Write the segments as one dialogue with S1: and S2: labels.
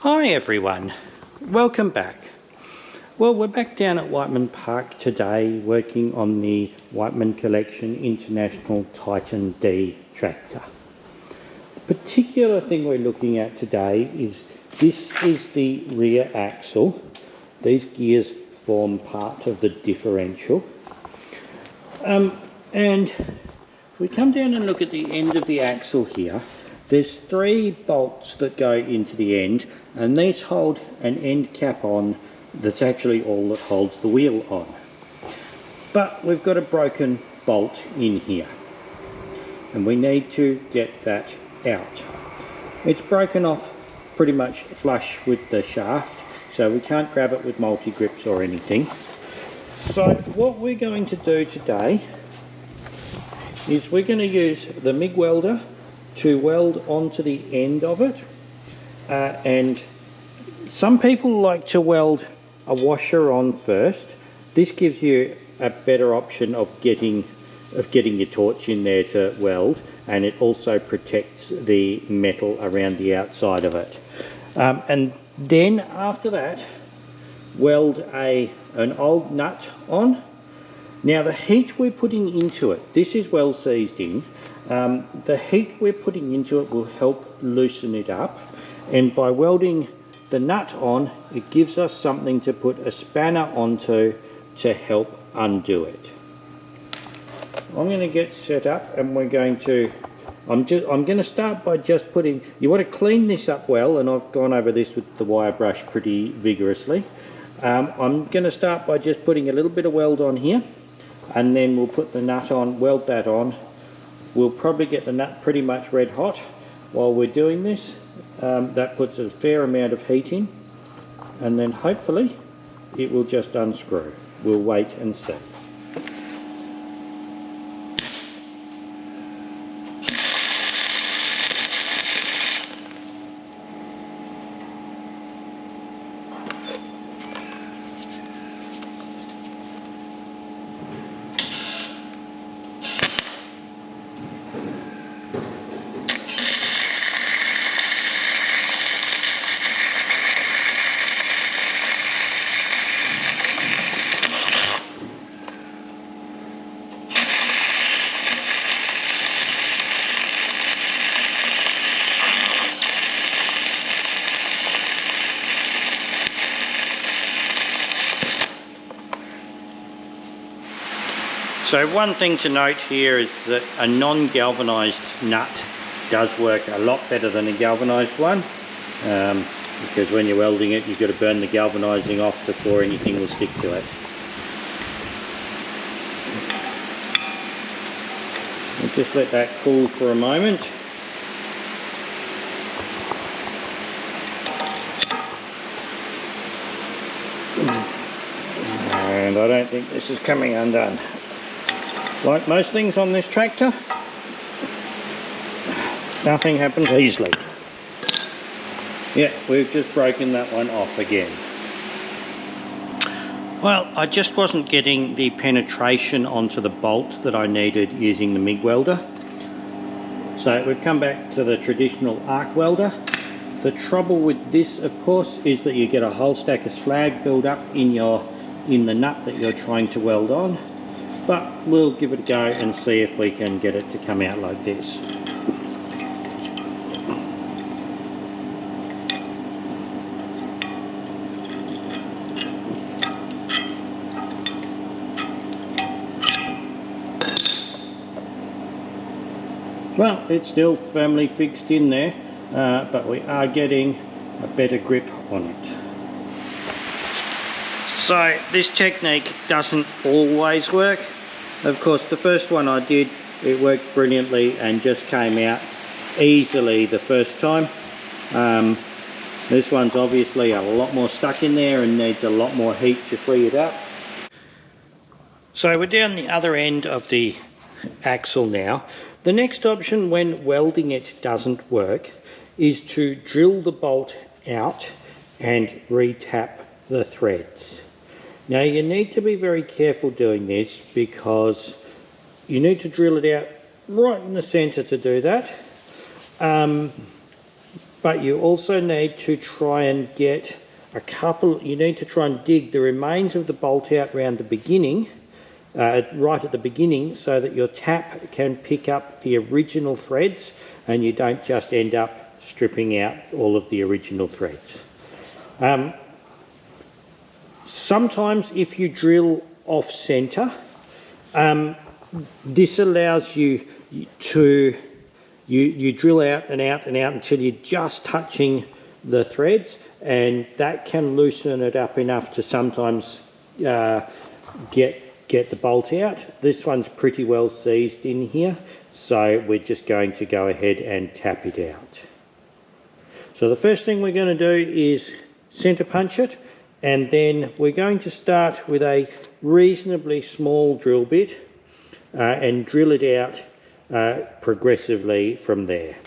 S1: Hi everyone, welcome back. Well, we're back down at Whiteman Park today working on the Whiteman Collection International Titan D tractor. The particular thing we're looking at today is this is the rear axle. These gears form part of the differential. And if we come down and look at the end of the axle here, there's 3 bolts that go into the end, and these hold an end cap on that's actually all that holds the wheel on. But we've got a broken bolt in here and we need to get that out. It's broken off pretty much flush with the shaft, so we can't grab it with multi-grips or anything. So what we're going to do today is we're going to use the MIG welder to weld onto the end of it, and some people like to weld a washer on first. This gives you a better option of getting your torch in there to weld, and it also protects the metal around the outside of it. And then after that, weld an old nut on. Now the heat we're putting into it, this is well seized in, the heat we're putting into it will help loosen it up, and by welding the nut on, it gives us something to put a spanner onto to help undo it. I'm going to get set up, and we're going to, I'm going to start by just putting, you want to clean this up well, and I've gone over this with the wire brush pretty vigorously. I'm going to start by just putting a little bit of weld on here, and then we'll put the nut on, weld that on. We'll probably get the nut pretty much red hot while we're doing this. That puts a fair amount of heat in, and then hopefully it will just unscrew. We'll wait and see. So one thing to note here is that a non-galvanised nut does work a lot better than a galvanised one, because when you're welding it, you've got to burn the galvanising off before anything will stick to it. We'll just let that cool for a moment. And I don't think this is coming undone. Like most things on this tractor, nothing happens easily. Yeah, we've just broken that one off again. Well, I just wasn't getting the penetration onto the bolt that I needed using the MIG welder. So we've come back to the traditional arc welder. The trouble with this, of course, is that you get a whole stack of slag build up in the nut that you're trying to weld on. But we'll give it a go and see if we can get it to come out like this. Well, it's still firmly fixed in there, but we are getting a better grip on it. So this technique doesn't always work. Of course, the first one I did, it worked brilliantly and just came out easily the first time. This one's obviously a lot more stuck in there and needs a lot more heat to free it up. So we're down the other end of the axle now. The next option when welding it doesn't work is to drill the bolt out and re-tap the threads. Now you need to be very careful doing this because you need to drill it out right in the center to do that. but you also need to try and get you need to try and dig the remains of the bolt out around the beginning, right at the beginning, so that your tap can pick up the original threads and you don't just end up stripping out all of the original threads. Sometimes if you drill off centre, this allows you to you drill out and out and out until you're just touching the threads, and that can loosen it up enough to sometimes get the bolt out. This one's pretty well seized in here, so we're just going to go ahead and tap it out. So the first thing we're going to do is centre punch it, and then we're going to start with a reasonably small drill bit and drill it out progressively from there.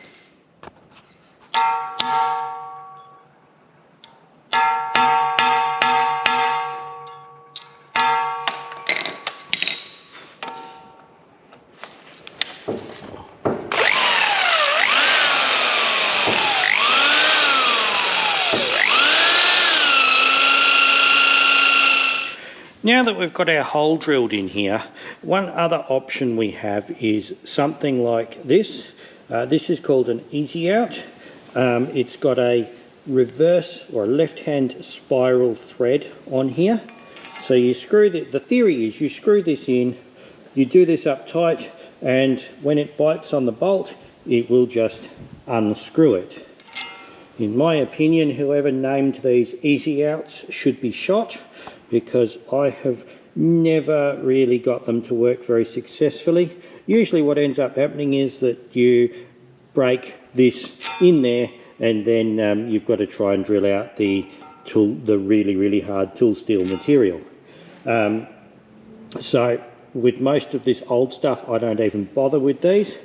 S1: Now that we've got our hole drilled in here, one other option we have is something like this. This is called an easy out. It's got a reverse or a left-hand spiral thread on here. So you screw the theory is you screw this in, you do this up tight, and when it bites on the bolt, it will just unscrew it. In my opinion, whoever named these easy outs should be shot, because I have never really got them to work very successfully. Usually what ends up happening is that you break this in there, and then you've got to try and drill out the really hard tool steel material. So with most of this old stuff, I don't even bother with these.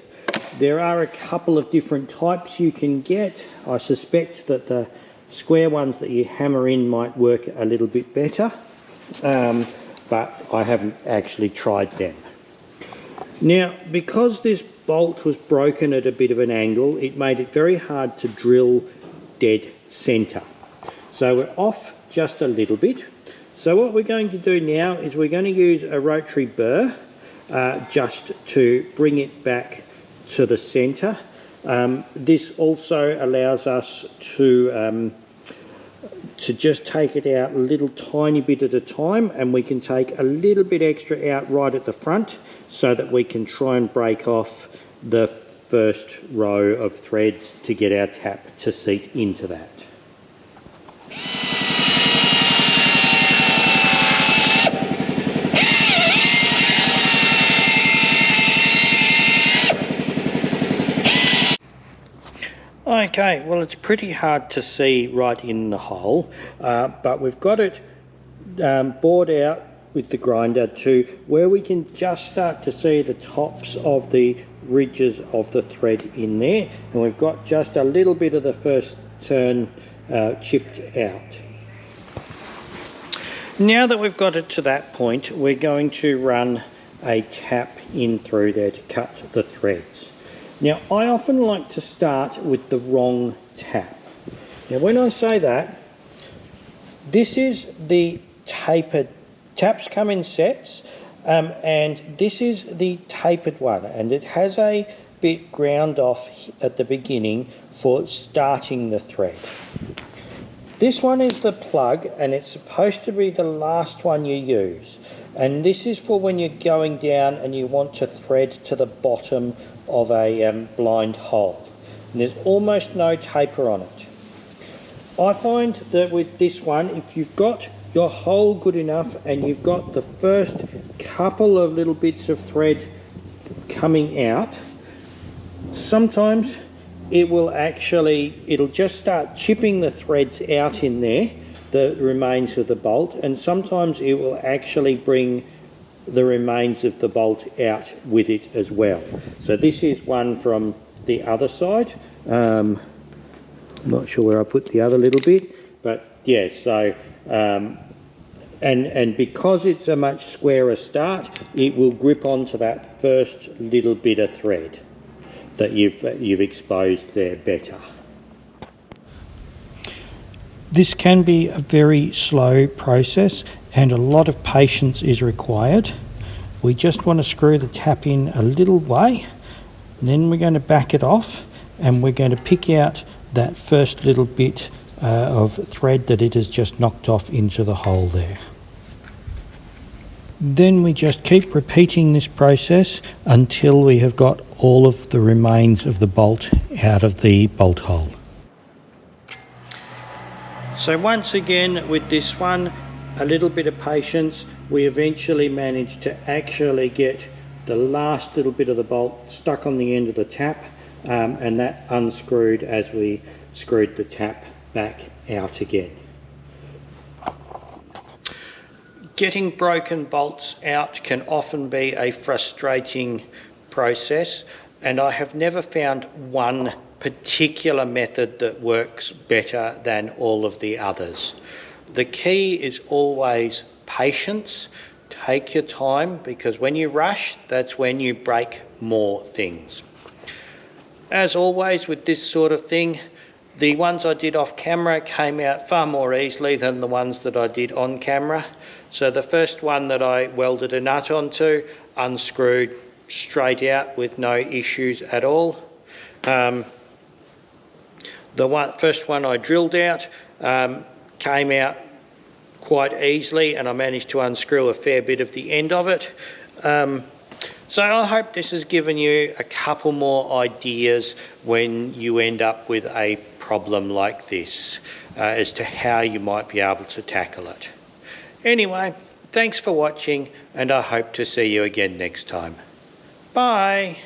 S1: There are a couple of different types you can get. I suspect that the square ones that you hammer in might work a little bit better, but I haven't actually tried them. Now, because this bolt was broken at a bit of an angle, it made it very hard to drill dead centre. So we're off just a little bit. So what we're going to do now is we're going to use a rotary burr just to bring it back to the centre. This also allows us to just take it out a little tiny bit at a time, and we can take a little bit extra out right at the front so that we can try and break off the first row of threads to get our tap to seat into that. Okay, well, it's pretty hard to see right in the hole, but we've got it bored out with the grinder to where we can just start to see the tops of the ridges of the thread in there, and we've got just a little bit of the first turn chipped out. Now that we've got it to that point, we're going to run a tap in through there to cut the threads. Now, I often like to start with the wrong tap. Now, when I say that, this is the tapered, taps come in sets, and this is the tapered one, and it has a bit ground off at the beginning for starting the thread. This one is the plug, and it's supposed to be the last one you use, and this is for when you're going down and you want to thread to the bottom of a blind hole, and there's almost no taper on it. I find that with this one, if you've got your hole good enough and you've got the first couple of little bits of thread coming out, sometimes it'll just start chipping the threads out in there, the remains of the bolt, and sometimes it will actually bring the remains of the bolt out with it as well. So this is one from the other side. I'm not sure where I put the other little bit, but yeah, so and because it's a much squarer start, it will grip onto that first little bit of thread that you've exposed there better. This can be a very slow process and a lot of patience is required. We just want to screw the tap in a little way, then we're going to back it off and we're going to pick out that first little bit of thread that it has just knocked off into the hole there. Then we just keep repeating this process until we have got all of the remains of the bolt out of the bolt hole. So once again with this one, a little bit of patience, we eventually managed to actually get the last little bit of the bolt stuck on the end of the tap, and that unscrewed as we screwed the tap back out again. Getting broken bolts out can often be a frustrating process, and I have never found one particular method that works better than all of the others. The key is always patience. Take your time, because when you rush, that's when you break more things. As always with this sort of thing, the ones I did off camera came out far more easily than the ones that I did on camera. So the first one that I welded a nut onto, unscrewed straight out with no issues at all. The first one I drilled out came out quite easily, and I managed to unscrew a fair bit of the end of it. So I hope this has given you a couple more ideas when you end up with a problem like this as to how you might be able to tackle it. Anyway, thanks for watching, and I hope to see you again next time. Bye.